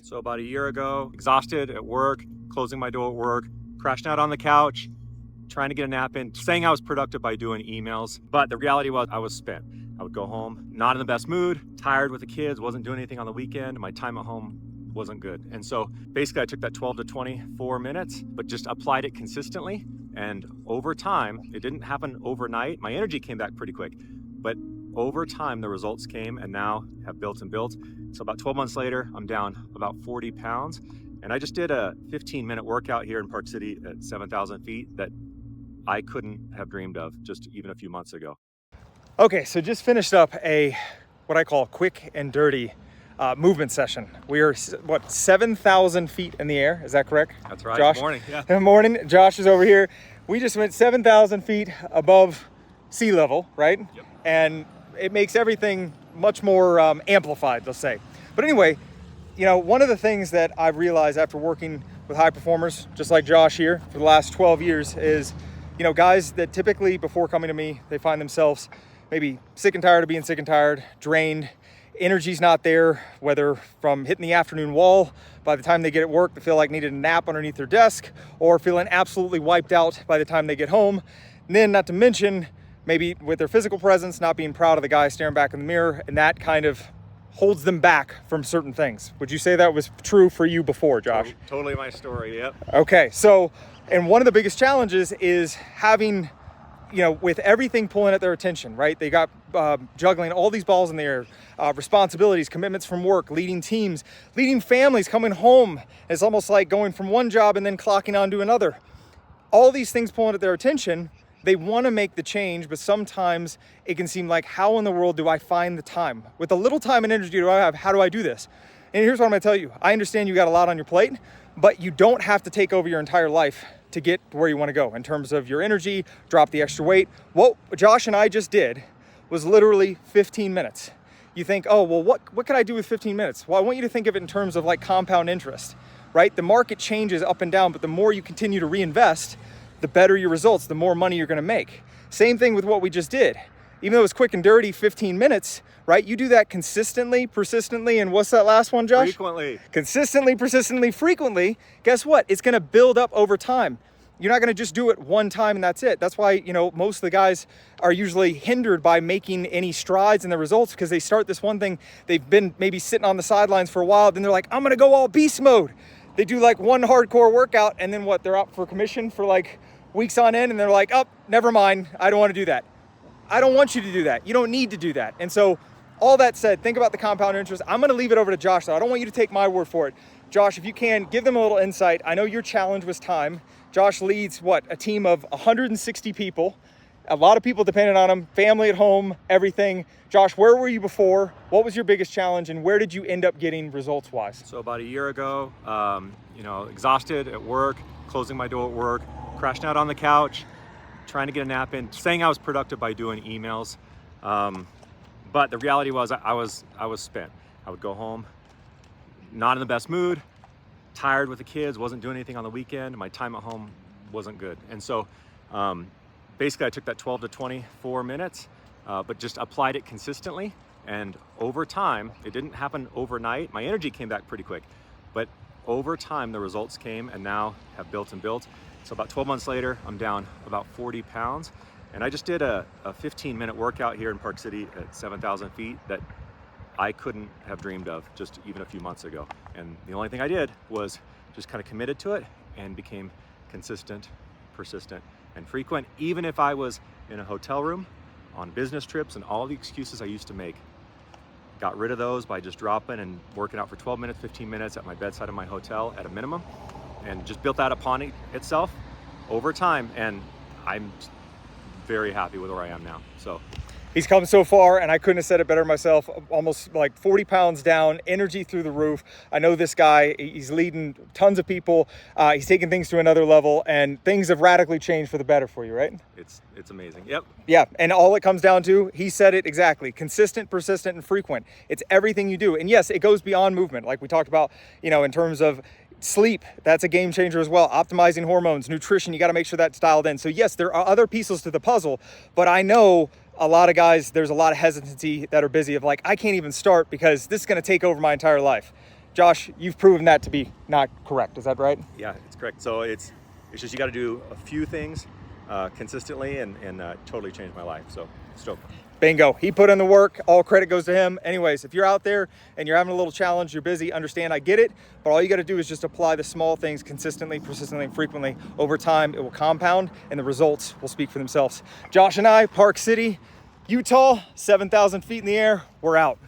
So about a year ago, exhausted at work, closing my door at work, crashing out on the couch, trying to get a nap in, saying I was productive by doing emails. But the reality was I was spent. I would go home, not in the best mood, tired with the kids, wasn't doing anything on the weekend. My time at home wasn't good. And so basically I took that 12 to 24 minutes, but just applied it consistently. And over time, it didn't happen overnight. My energy came back pretty quick, but over time, the results came and now have built and built. So about 12 months later, I'm down about 40 pounds. And I just did a 15-minute workout here in Park City at 7,000 feet that I couldn't have dreamed of just even a few months ago. Okay, so just finished up what I call quick and dirty movement session. We are, 7,000 feet in the air. Is that correct? That's right. Josh? Good morning. Yeah. Good morning. Josh is over here. We just went 7,000 feet above sea level, right? Yep. And it makes everything much more amplified, let's say. But anyway, one of the things that I've realized after working with high performers, just like Josh here for the last 12 years is, guys that typically before coming to me, they find themselves maybe sick and tired of being sick and tired, drained, energy's not there, whether from hitting the afternoon wall, by the time they get at work, they feel like needed a nap underneath their desk, or feeling absolutely wiped out by the time they get home. And then not to mention, maybe with their physical presence, not being proud of the guy staring back in the mirror, and that kind of holds them back from certain things. Would you say that was true for you before, Josh? Totally my story, yep. Okay, so, and one of the biggest challenges is having, with everything pulling at their attention, right? They got juggling all these balls in the air, responsibilities, commitments from work, leading teams, leading families, coming home. It's almost like going from one job and then clocking on to another. All these things pulling at their attention. They want to make the change, but sometimes it can seem like, how in the world do I find the time? With the little time and energy do I have, how do I do this? And here's what I'm going to tell you. I understand you got a lot on your plate, but you don't have to take over your entire life to get where you want to go in terms of your energy, drop the extra weight. What Josh and I just did was literally 15 minutes. You think, oh, well, what could I do with 15 minutes? Well, I want you to think of it in terms of like compound interest, right? The market changes up and down, but the more you continue to reinvest, the better your results, the more money you're going to make. Same thing with what we just did. Even though it was quick and dirty, 15 minutes, right? You do that consistently, persistently, and what's that last one, Josh? Frequently. Consistently, persistently, frequently. Guess what? It's going to build up over time. You're not going to just do it one time and that's it. That's why, most of the guys are usually hindered by making any strides in the results because they start this one thing. They've been maybe sitting on the sidelines for a while. Then they're like, I'm going to go all beast mode. They do like one hardcore workout and then what? They're out for commission for like weeks on end and they're like, oh, never mind. I don't want to do that. I don't want you to do that. You don't need to do that. And so all that said, think about the compound interest. I'm going to leave it over to Josh though. I don't want you to take my word for it. Josh, if you can, give them a little insight. I know your challenge was time. Josh leads a team of 160 people. A lot of people dependent on him, family at home, everything. Josh, where were you before? What was your biggest challenge and where did you end up getting results wise? So about a year ago, exhausted at work, closing my door at work, crashing out on the couch, trying to get a nap in, saying I was productive by doing emails. But the reality was I was spent. I would go home, not in the best mood, tired with the kids, wasn't doing anything on the weekend. My time at home wasn't good. And so basically I took that 12 to 24 minutes, but just applied it consistently. And over time, it didn't happen overnight. My energy came back pretty quick, but over time, the results came and now have built and built. So about 12 months later, I'm down about 40 pounds. And I just did a 15-minute workout here in Park City at 7,000 feet that I couldn't have dreamed of just even a few months ago. And the only thing I did was just kind of committed to it and became consistent, persistent, and frequent, even if I was in a hotel room, on business trips, and all the excuses I used to make. Got rid of those by just dropping and working out for 12 minutes, 15 minutes at my bedside in my hotel at a minimum, and just built that upon itself over time. And I'm very happy with where I am now. So he's come so far, and I couldn't have said it better myself. Almost like 40 pounds down, energy through the roof. I know this guy, he's leading tons of people. He's taking things to another level, and things have radically changed for the better for you, right? It's amazing. Yep. Yeah, and all it comes down to, he said it exactly, consistent, persistent, and frequent. It's everything you do. And yes, it goes beyond movement, like we talked about, in terms of sleep. That's a game changer as well. Optimizing hormones, nutrition, you got to make sure that's dialed in. So yes, there are other pieces to the puzzle, but I know a lot of guys, there's a lot of hesitancy that are busy of like, I can't even start because this is going to take over my entire life. Josh, you've proven that to be not correct. Is that right? Yeah, it's correct. So it's just you got to do a few things consistently and totally changed my life. So stoked. Bingo. He put in the work. All credit goes to him. Anyways, if you're out there and you're having a little challenge, you're busy, understand, I get it. But all you got to do is just apply the small things consistently, persistently, and frequently. Over time, it will compound and the results will speak for themselves. Josh and I, Park City, Utah, 7,000 feet in the air. We're out.